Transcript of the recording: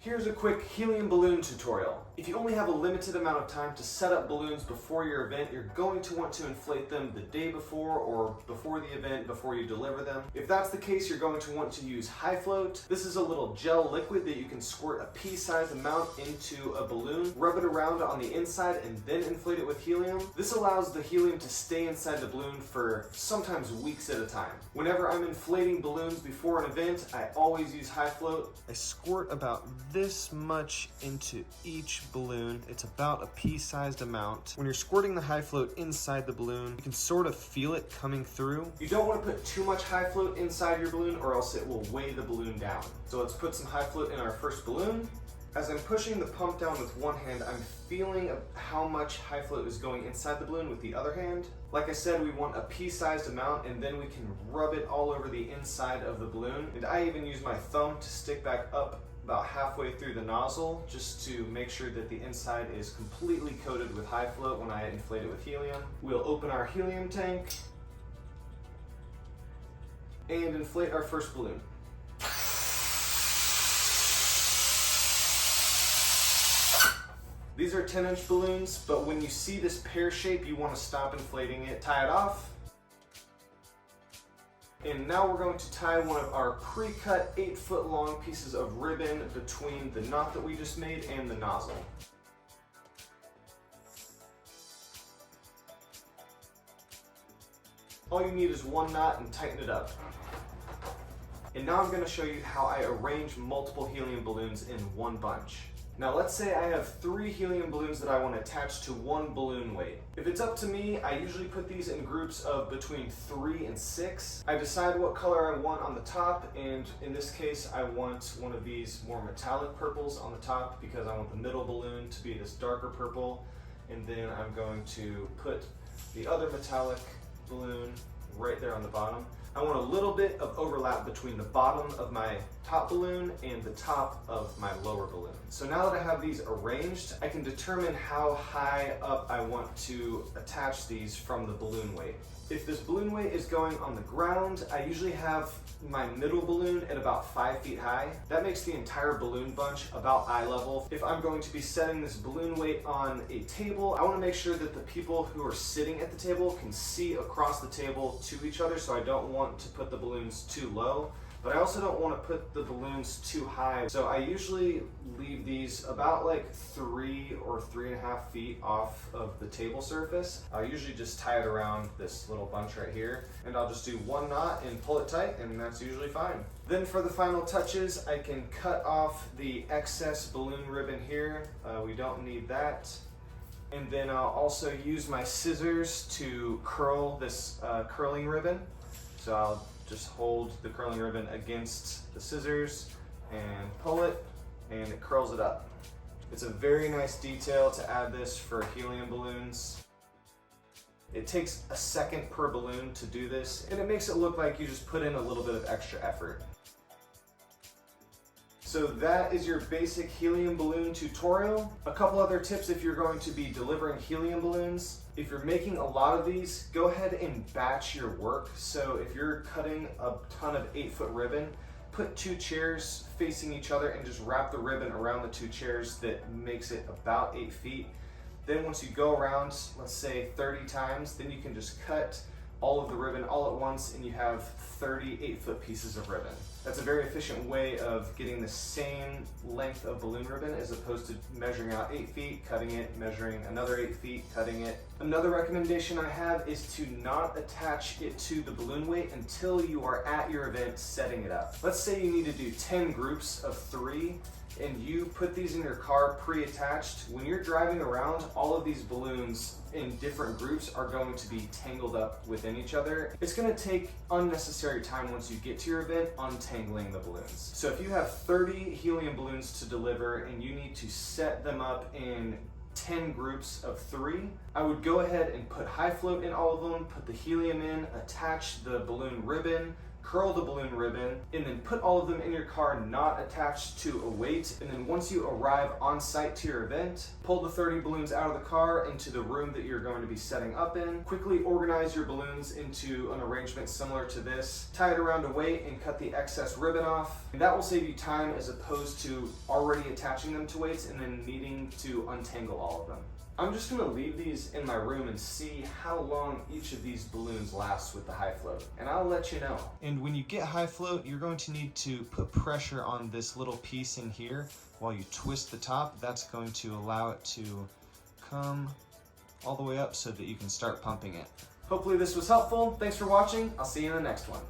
Here's a quick helium balloon tutorial. If you only have a limited amount of time to set up balloons before your event, you're going to want to inflate them the day before or before the event, before you deliver them. If that's the case, you're going to want to use high float. This is a little gel liquid that you can squirt a pea-sized amount into a balloon, rub it around on the inside, and then inflate it with helium. This allows the helium to stay inside the balloon for sometimes weeks at a time. Whenever I'm inflating balloons before an event, I always use high float. I squirt about this much into each balloon. It's about a pea-sized amount. When you're squirting the high float inside the balloon, you can sort of feel it coming through. You don't want to put too much high float inside your balloon or else it will weigh the balloon down. So let's put some high float in our first balloon. As I'm pushing the pump down with one hand, I'm feeling how much high float is going inside the balloon with the other hand. Like I said, we want a pea-sized amount, and then we can rub it all over the inside of the balloon. And I even use my thumb to stick back up about halfway through the nozzle just to make sure that the inside is completely coated with high float when I inflate it with helium. We'll open our helium tank and inflate our first balloon. These are 10-inch balloons, but when you see this pear shape, you want to stop inflating it, tie it off. And now we're going to tie one of our pre-cut 8-foot long pieces of ribbon between the knot that we just made and the nozzle. All you need is one knot and tighten it up. And now I'm going to show you how I arrange multiple helium balloons in one bunch. Now let's say I have 3 helium balloons that I want to attach to one balloon weight. If it's up to me, I usually put these in groups of between 3 and 6. I decide what color I want on the top, and in this case I want one of these more metallic purples on the top because I want the middle balloon to be this darker purple, and then I'm going to put the other metallic balloon right there on the bottom. I want a little bit of overlap between the bottom of my top balloon and the top of my lower balloon. So now that I have these arranged, I can determine how high up I want to attach these from the balloon weight. If this balloon weight is going on the ground, I usually have my middle balloon at about 5 feet high. That makes the entire balloon bunch about eye level. If I'm going to be setting this balloon weight on a table, I want to make sure that the people who are sitting at the table can see across the table to each other, so I don't want to put the balloons too low. But I also don't want to put the balloons too high. So I usually leave these about like 3 or 3.5 feet off of the table surface. I'll usually just tie it around this little bunch right here, and I'll just do one knot and pull it tight, and that's usually fine. Then for the final touches, I can cut off the excess balloon ribbon here. We don't need that. And then I'll also use my scissors to curl this curling ribbon. So I'll just hold the curling ribbon against the scissors and pull it, and it curls it up. It's a very nice detail to add this for helium balloons. It takes a second per balloon to do this, and it makes it look like you just put in a little bit of extra effort. So that is your basic helium balloon tutorial. A couple other tips if you're going to be delivering helium balloons. If you're making a lot of these, go ahead and batch your work. So if you're cutting a ton of 8-foot ribbon, put 2 chairs facing each other and just wrap the ribbon around the 2 chairs. That makes it about 8 feet. Then once you go around, let's say 30 times, then you can just cut all of the ribbon all at once, and you have 30 8-foot pieces of ribbon. That's a very efficient way of getting the same length of balloon ribbon as opposed to measuring out 8 feet, cutting it, measuring another 8 feet, cutting it. Another recommendation I have is to not attach it to the balloon weight until you are at your event setting it up. Let's say you need to do 10 groups of 3, and you put these in your car pre-attached. When you're driving around, all of these balloons in different groups are going to be tangled up within each other. It's going to take unnecessary time once you get to your event untangling the balloons. So if you have 30 helium balloons to deliver and you need to set them up in 10 groups of 3, I would go ahead and put high float in all of them, put the helium in, attach the balloon ribbon, curl the balloon ribbon, and then put all of them in your car not attached to a weight. And then once you arrive on site to your event, pull the 30 balloons out of the car into the room that you're going to be setting up in. Quickly organize your balloons into an arrangement similar to this. Tie it around a weight and cut the excess ribbon off. And that will save you time as opposed to already attaching them to weights and then needing to untangle all of them. I'm just going to leave these in my room and see how long each of these balloons lasts with the high float, and I'll let you know. And when you get high float, you're going to need to put pressure on this little piece in here while you twist the top. That's going to allow it to come all the way up so that you can start pumping it. Hopefully this was helpful. Thanks for watching. I'll see you in the next one.